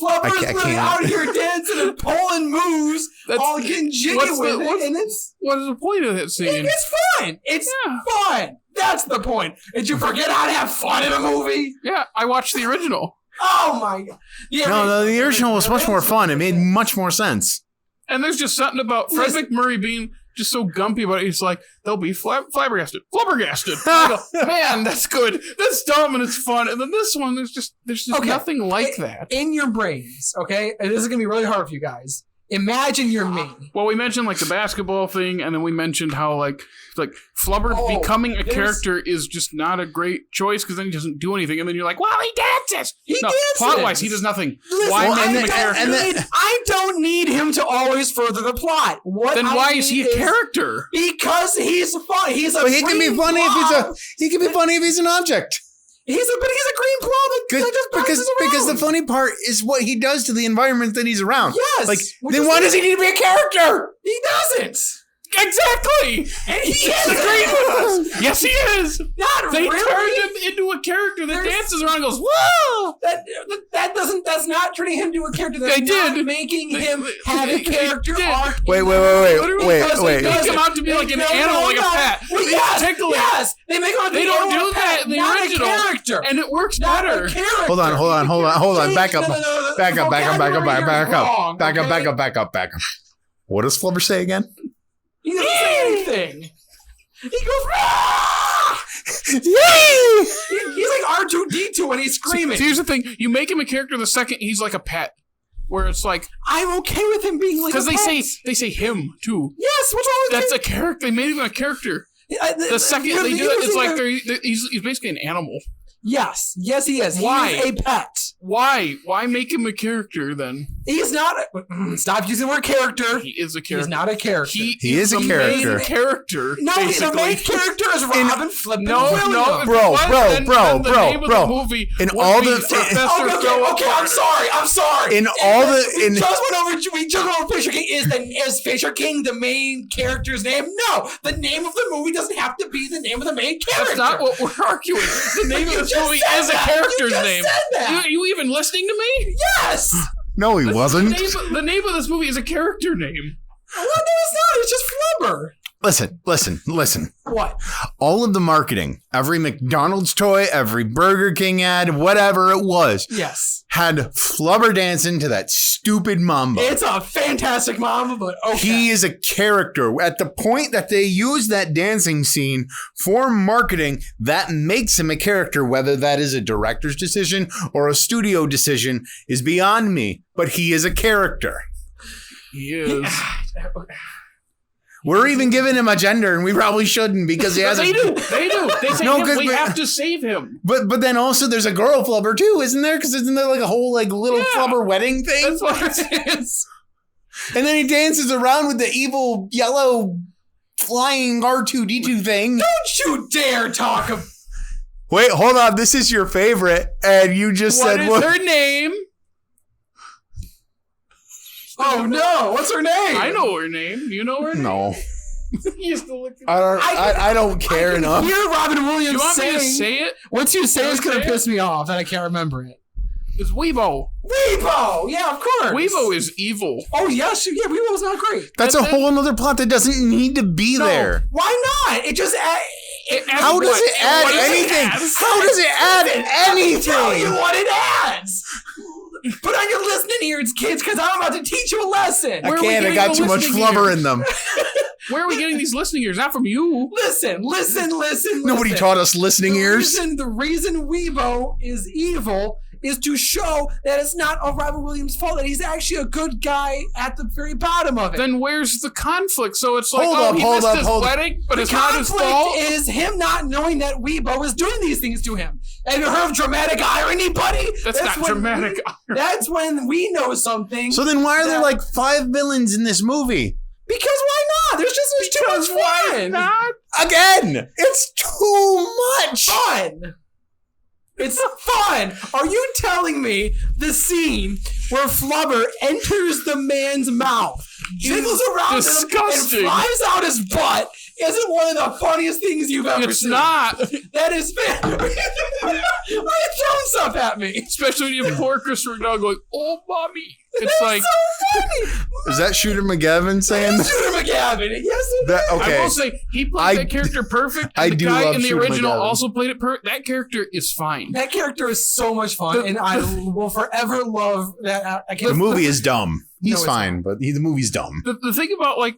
Flubber's I really can't. out here dancing and pulling moves, That's- all getting jiggy what's with the- it, what's- and it's what is the point of that scene? it's fun. It's Yeah. fun. That's the point. Did you forget how to have fun in a movie? Yeah, I watched the original. Oh my god! Yeah, No, the original was much more fun. It made much more sense. And there's just something about Fred Listen- McMurray being just so gumpy about it. He's like, they'll be flabbergasted. Flabbergasted. I go, man, that's good. That's dumb and it's fun. And then this one, there's just Okay. nothing like that. in your brains, okay? And this is gonna be really hard for you guys. Imagine you're me. Well, we mentioned like the basketball thing, and then we mentioned how like Flubber Oh, becoming a there's- character is just not a great choice because then he doesn't do anything, and then you're like, well, he dances. He no, dances. plot-wise, he does nothing. Listen, Why Well, make and him a then- character? and then- I don't need him to always further the plot. What Then I why is he need a character? Because he's fun. He's a But he can be green funny blob. if he's an object. But he's a green blob that just bounces Because the around. funny part is what he does to the environment that he's around. Yes. Like, which then is why like- does he need to be a character? He doesn't. Exactly. And he He is disagrees with us. Yes, he is. Not They really. turned him into a character that There's- dances around and goes, whoa! That's not turning him into a character. That's They not did. making They- him they- have a they character did. arc. Wait, wait, Literally, wait, because wait, They wait. make him out to be like an animal, like a pet. Well, They yes, tickle it. yes. They make him out to They be don't a do that pet, in the not original. a character. And it works Not better. a character. Hold on. Back up. No, the Back up. vocabulary is wrong, okay? Back up. What does Flubber say again? He doesn't say anything. He goes, "Ah!" Yay! He's like R2-D2 when he's screaming. So here's the thing: you make him a character the second he's like a pet, where it's like I'm okay with him being like because a they pet. say him too. Yes, what's wrong with That's him? a character. They made him a character. The The second they do it, it's like he's basically an animal. Yes, he is. Why? He's a pet. Why? Why make him a character then? He's not. Stop using the word character. He is a character. He's not a character. He is a the character. Main character. No, basically. the main character is Robin Flippin' No, Williams. no, if Bro, it was, bro, then bro, the bro, name of bro. the movie In would all be the- Professor Okay, I'm sorry. In all the- We just went over Fisher King. Is Fisher King the main character's name? No, the name of the movie doesn't have to be the name of the main character. That's not what we're arguing. The name of You this just movie said is a that. character's You just name. said that. You even listening to me? Yes. No, he wasn't. The name of this movie is a character name. Well, no, it's not. It's just Flubber. Listen. What? All of the marketing, every McDonald's toy, every Burger King ad, whatever it was, Yes. had Flubber dancing to that stupid mambo. It's a fantastic mama, but okay. He is a character. At the point that they use that dancing scene for marketing, that makes him a character. Whether that is a director's decision or a studio decision is beyond me, but he is a character. He is. We're even giving him a gender, and we probably shouldn't because he has They do. They say No, we but- have to save him. But then also there's a girl Flubber too, isn't there? Because isn't there like a whole like little Flubber wedding thing? That's what it is. And then he dances around with the evil yellow flying R2-D2 thing. Don't you dare talk of... Wait, hold on. This is your favorite, and you just What said is her name? Oh no, what's her name? I know her name. You know her name? No, He used to look. I don't care enough. Hear Robin Do Williams you want saying... me to say it? Once you say Can I it's going to say it? piss me off that I can't remember it. It's Weebo. Weebo! Yeah, of course. Weebo is evil. Oh, yes. Yeah, Weebo's not great. That's a whole other plot that doesn't need to be there. Why not? It just... How does it add anything? How does it add Tell you anything? what it adds. Put on your listening ears, kids, because I'm about to teach you a lesson. I Where are we can't. I getting got the too much listening flubber ears? in them. Where are we getting these listening ears? Not from you. Listen. Nobody taught us listening ears. The reason Weebo is evil is to show that it's not a Robin Williams' fault, that he's actually a good guy at the very bottom of it. Then where's the conflict? So it's like, Hold he up, missed his hold up. wedding, but the it's not his conflict fault. is him not knowing that Weebo is doing these things to him. Have you heard of dramatic irony, buddy? That's not dramatic irony. That's when we know something. So then why are there like 5 villains in this movie? Because why not? There's too much fun. Not? Again, it's too much. Fun. It's fun. Are you telling me the scene where Flubber enters the man's mouth, jiggles around disgusting. him, and flies out his butt isn't one of the funniest things you've ever It's seen? not. That is fan. Why are you throwing stuff at me? Especially when you have poor Christopher McDonald going, "Oh, mommy." It's That's like, so funny. Is that Shooter McGavin saying that? Shooter McGavin. Yes, it is. Okay. I will say, he played that character perfect. And I the do guy love in the Shooter original McGavin. also played it perfect. That character is fine. That character is so much fun, and I will forever love that. I can't. The movie is dumb. No, He's it's fine, but the movie's dumb. The thing about, like,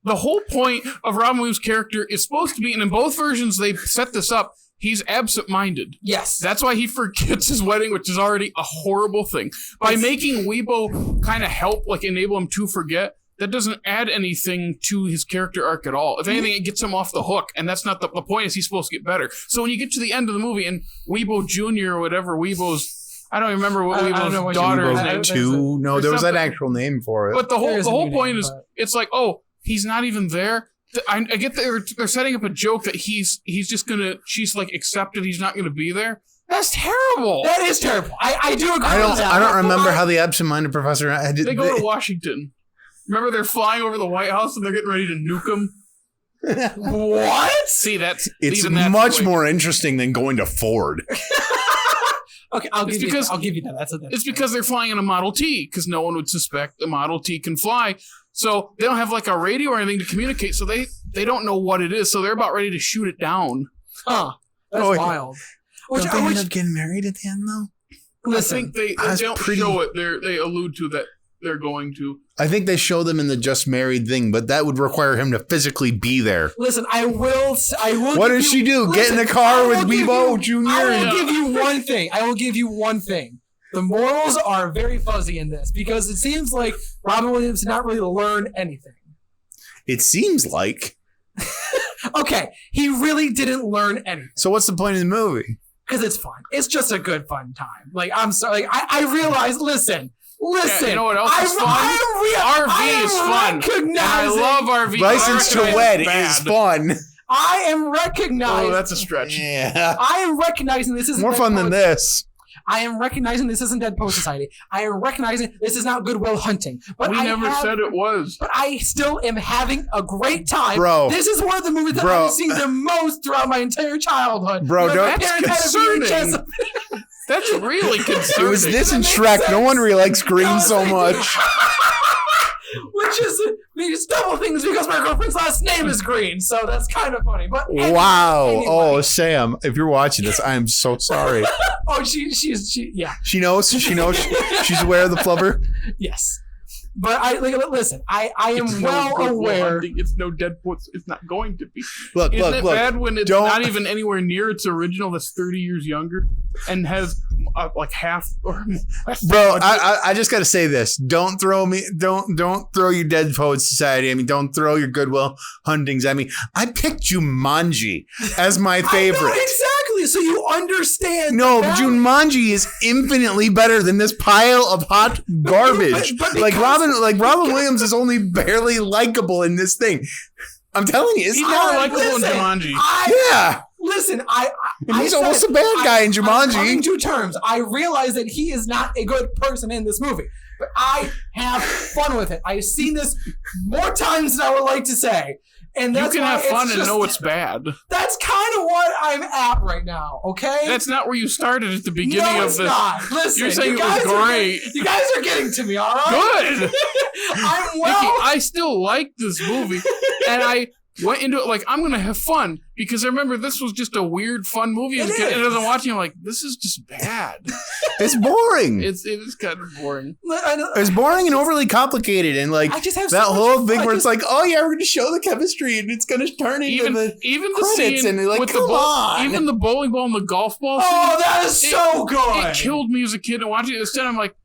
the whole point of Robin Williams' character is supposed to be, and in both versions they set this up, he's absent-minded. Yes. That's why he forgets his wedding, which is already a horrible thing. By making Weebo kind of help, like, enable him to forget, that doesn't add anything to his character arc at all. If anything, it gets him off the hook, and that's not the point. Is he's supposed to get better? So when you get to the end of the movie and Weebo Jr. or whatever, Weebo's, I don't remember what I don't know Weebo's what daughter's Weebo name. Two. Two. No, there's there was that something- actual name for it. But the There is a whole new point name, is, but- it's like, oh, he's not even there. I get that they're setting up a joke that he's just gonna, she's like accepted he's not gonna be there. That's terrible. That is terrible. I do agree with that. I don't remember how the absent-minded professor. They go to Washington. Remember, they're flying over the White House and they're getting ready to nuke him. What? See, that's It's even that's much like- more interesting than going to Ford. Okay, I'll give you that. That's It's because they're flying in a Model T, because no one would suspect a Model T can fly. So they don't have like a radio or anything to communicate, so they don't know what it is. So they're about ready to shoot it down. Huh. That's Oh, wild. Don't they end up getting married at the end, though? Listen, I think they that's don't pretty- show it. They allude to that they're going to. I think they show them in the just married thing, but that would require him to physically be there. listen, I will. What does she do? Get in the car with Weebo Jr.? I will Yeah. give you one thing. The morals are very fuzzy in this because it seems like Robin Williams did not really learn anything. It seems like. Okay, he really didn't learn anything So what's the point of the movie? because it's fun. It's just a good fun time. Like, I'm sorry. Like, I realize. Listen. Yeah, you know what else is fun? I RV is fun. recognizing- And I love RV. License to I recognize Wed it's bad. is fun. I am recognizing. Oh, that's a stretch. Yeah. I am recognizing this isn't More Dead fun than Poets- this. I am recognizing this isn't Dead Poet Society. I am recognizing this is not Goodwill Hunting. But We never said it was. But I still am having a great time. Bro. This is one of the movies that Bro. I've seen the most throughout my entire childhood. Bro, My don't- parents That's had a concerning. VHS. That's really It concerning. was this Does that in make Shrek. No sense? one really likes green No, so it's- much. Which is these double things because my girlfriend's last name is Green. So that's kind of funny. But wow. Oh, Sam, if you're watching this, I am so sorry. Oh, she, yeah. She knows. She's aware of the flubber. Yes. But listen, I am well aware. It's no Deadpool. It's not going to be. Look. Isn't it bad when it's not even anywhere near its original that's 30 years younger and has like half or more? Bro, I just got to say this. Don't throw your Dead Poet Society. I mean, don't throw your Goodwill Huntings. I mean, I picked Jumanji as my favorite. I know, exactly. So you understand. No, Jumanji is infinitely better than this pile of hot garbage. but Robin Williams is only barely likable in this thing. I'm telling you, he's not likable in Jumanji. Listen, he's almost a bad guy in Jumanji. I'm coming to terms. I realize that he is not a good person in this movie, but I have fun with it. I've seen this more times than I would like to say. And that's you can have fun and know it's bad. That's kind of what I'm at right now, okay? That's not where you started at the beginning of this. Not. Listen, you're saying it was great. You guys are getting to me, all right? Good. Dickey, I still like this movie, and I went into it like, I'm going to have fun, because I remember this was just a weird, fun movie as a kid, and as I'm watching, I'm like, this is just bad. It's boring. It is kind of boring. It's boring and overly complicated, and like I just have that so whole thing where it's like, oh yeah, we're going to show the chemistry, and it's going to turn into the credits, and like, with come on. Even the bowling ball and the golf ball. Oh, that is so good. It killed me as a kid, and watching it instead, I'm like,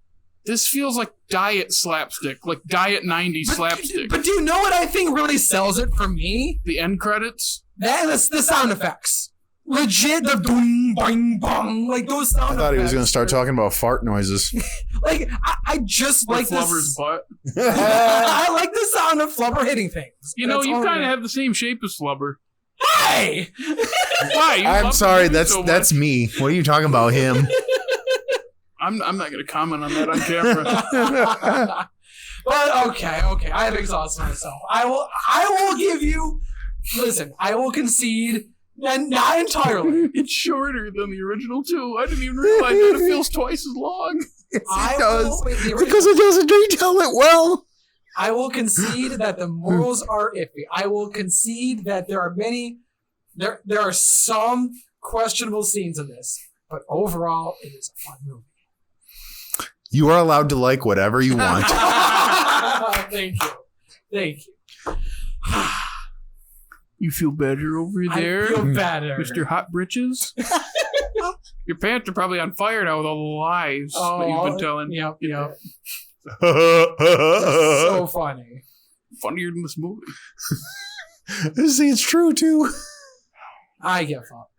this feels like diet slapstick, like diet 90s slapstick. But do you know what I think really sells it for me? The end credits? That's the sound effects. Legit, the boom, bang, bong, like those sound effects. I thought he was going to start talking about fart noises. Like, I just like this. Flubber's butt. I like the sound of Flubber hitting things. You know, you kind of have the same shape as Flubber. Hey! Why? I'm sorry, that's me. What are you talking about, him? I'm not going to comment on that on camera. But okay, I have exhausted myself. I will give you. Listen, I will concede, and not entirely. It's shorter than the original too. I didn't even realize that it feels twice as long. Yes, it does. Because it doesn't retell it well. I will concede that the morals are iffy. I will concede that there are many. There are some questionable scenes in this, but overall, it is a fun movie. You are allowed to like whatever you want. Thank you. You feel better over there? I feel better. Mr. Hot Britches? Your pants are probably on fire now with all the lies that you've been telling. Yep. So funny. Funnier than this movie. See, it's true, too. I give up.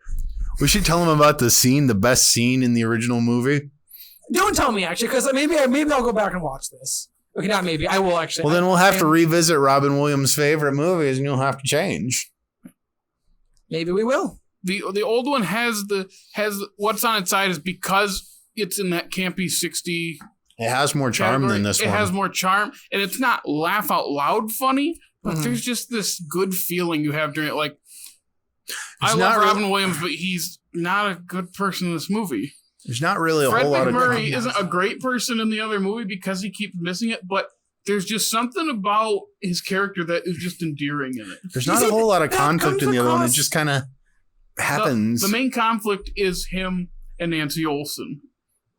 We should tell him about the best scene in the original movie. Don't tell me, actually, because maybe I'll go back and watch this. Okay, not maybe. I will actually. Well, then we'll have to revisit Robin Williams' favorite movies, and you'll have to change. Maybe we will. The old one has what's on its side is because it's in that campy 60. It has more charm category. than this one. It has more charm, and it's not laugh out loud funny, but there's just this good feeling you have during it. Like, I love Robin Williams, but he's not a good person in this movie. There's not really a Fred whole lot of... McMurray isn't a great person in the other movie because he keeps missing it, but there's just something about his character that is just endearing in it. There's not a whole lot of conflict in the other one. It just kind of happens. The main conflict is him and Nancy Olsen.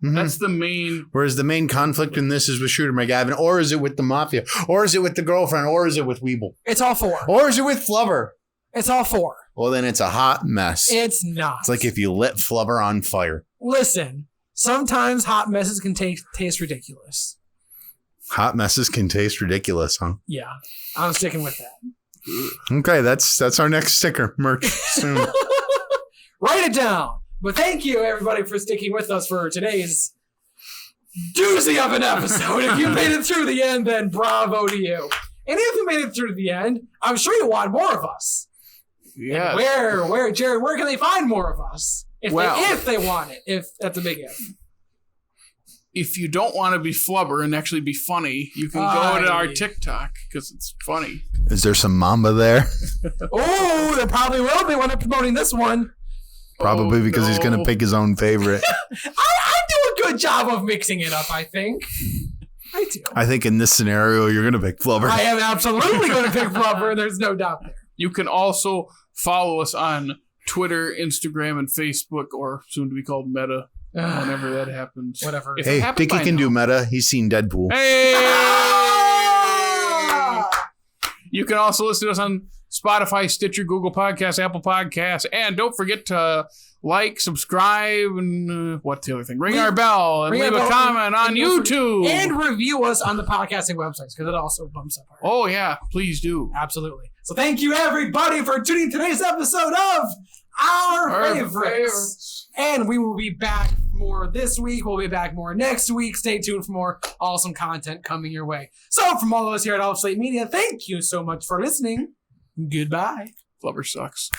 Mm-hmm. That's the main... Whereas the main conflict in this is with Shooter McGavin, or is it with the Mafia, or is it with the girlfriend, or is it with Weeble? It's all four. Or is it with Flubber? It's all four. Well, then it's a hot mess. It's not. It's like if you lit Flubber on fire. Listen, sometimes hot messes can taste ridiculous. Hot messes can taste ridiculous, huh? Yeah, I'm sticking with that. Okay, that's our next sticker merch soon. Write it down. But thank you, everybody, for sticking with us for today's doozy of an episode. If you made it through the end, then bravo to you. And if you made it through the end, I'm sure you want more of us. Yeah. Where, Jared? Where can they find more of us? If they want it. If that's a big if. If you don't want to be Flubber and actually be funny, you can go to our TikTok because it's funny. Is there some Mamba there? Oh, there probably will be when I'm promoting this one. Probably because he's going to pick his own favorite. I do a good job of mixing it up, I think. I do. I think in this scenario, you're going to pick Flubber. I am absolutely going to pick Flubber. There's no doubt there. You can also follow us on Twitter, Instagram, and Facebook, or soon to be called Meta, whenever that happens. Whatever. If Hey, it happens Dickey by can now. do meta. He's seen Deadpool. Hey! You can also listen to us on Spotify, Stitcher, Google Podcasts, Apple Podcasts, and don't forget to like, subscribe, and what's the other thing? Ring our bell and leave a comment on YouTube. And review us on the podcasting websites because it also bumps up our... Oh, yeah. Please do. Absolutely. So thank you, everybody, for tuning in today's episode of Our Favorites. And we will be back more this week. We'll be back more next week. Stay tuned for more awesome content coming your way. So from all of us here at All of Slate Media, thank you so much for listening. Goodbye. Flubber sucks.